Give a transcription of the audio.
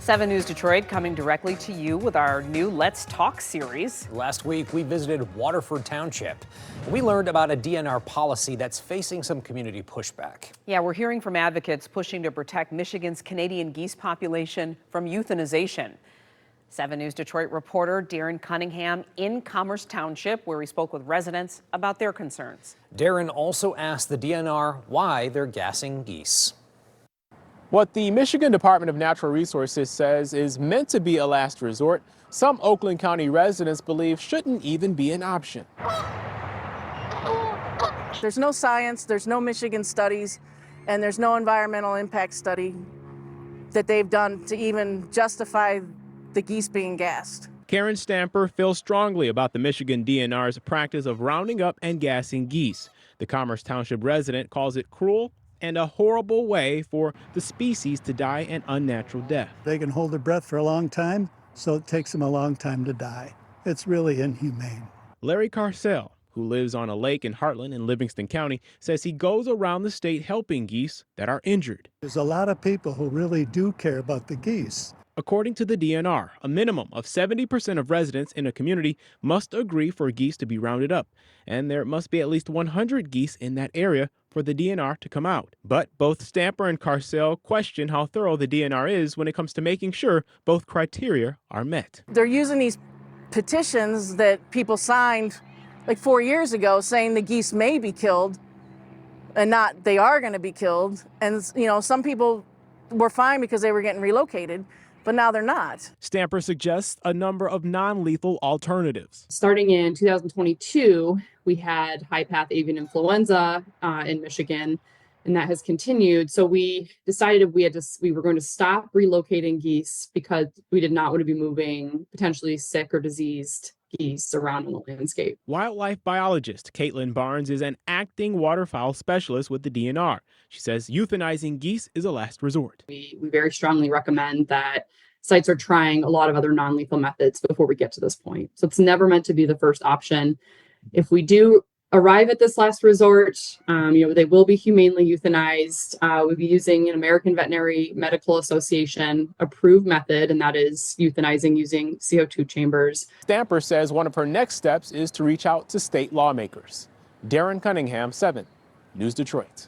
7 News Detroit coming directly to you with our new Let's Talk series. Last week, we visited Waterford Township. We learned about a DNR policy that's facing some community pushback. Yeah, we're hearing from advocates pushing to protect Michigan's Canadian geese population from euthanization. 7 News Detroit reporter Darren Cunningham in Commerce Township, where he spoke with residents about their concerns. Darren also asked the DNR why they're gassing geese. What the Michigan Department of Natural Resources says is meant to be a last resort, some Oakland County residents believe shouldn't even be an option. There's no science, there's no Michigan studies, and there's no environmental impact study that they've done to even justify the geese being gassed. Karen Stamper feels strongly about the Michigan DNR's practice of rounding up and gassing geese. The Commerce Township resident calls it cruel and a horrible way for the species to die an unnatural death. They can hold their breath for a long time, so it takes them a long time to die. It's really inhumane. Larry Carcel, who lives on a lake in Heartland in Livingston County, says he goes around the state helping geese that are injured. There's a lot of people who really do care about the geese. According to the DNR, a minimum of 70% of residents in a community must agree for geese to be rounded up, and there must be at least 100 geese in that area for the DNR to come out. But both Stamper and Carcel question how thorough the DNR is when it comes to making sure both criteria are met. They're using these petitions that people signed like 4 years ago saying the geese may be killed and not they are going to be killed. And, you know, some people were fine because they were getting relocated, but now they're not. Stamper suggests a number of non-lethal alternatives. Starting in 2022, we had high-path avian influenza in Michigan, and that has continued. So we decided we were going to stop relocating geese because we did not want to be moving potentially sick or diseased geese around in the landscape. Wildlife biologist Caitlin Barnes is an acting waterfowl specialist with the DNR. She says euthanizing geese is a last resort. We very strongly recommend that sites are trying a lot of other non-lethal methods before we get to this point. So it's never meant to be the first option. If we do arrive at this last resort, they will be humanely euthanized. We'll be using an American Veterinary Medical Association approved method, and that is euthanizing using CO2 chambers. Stamper says one of her next steps is to reach out to state lawmakers. Darren Cunningham, 7 News Detroit.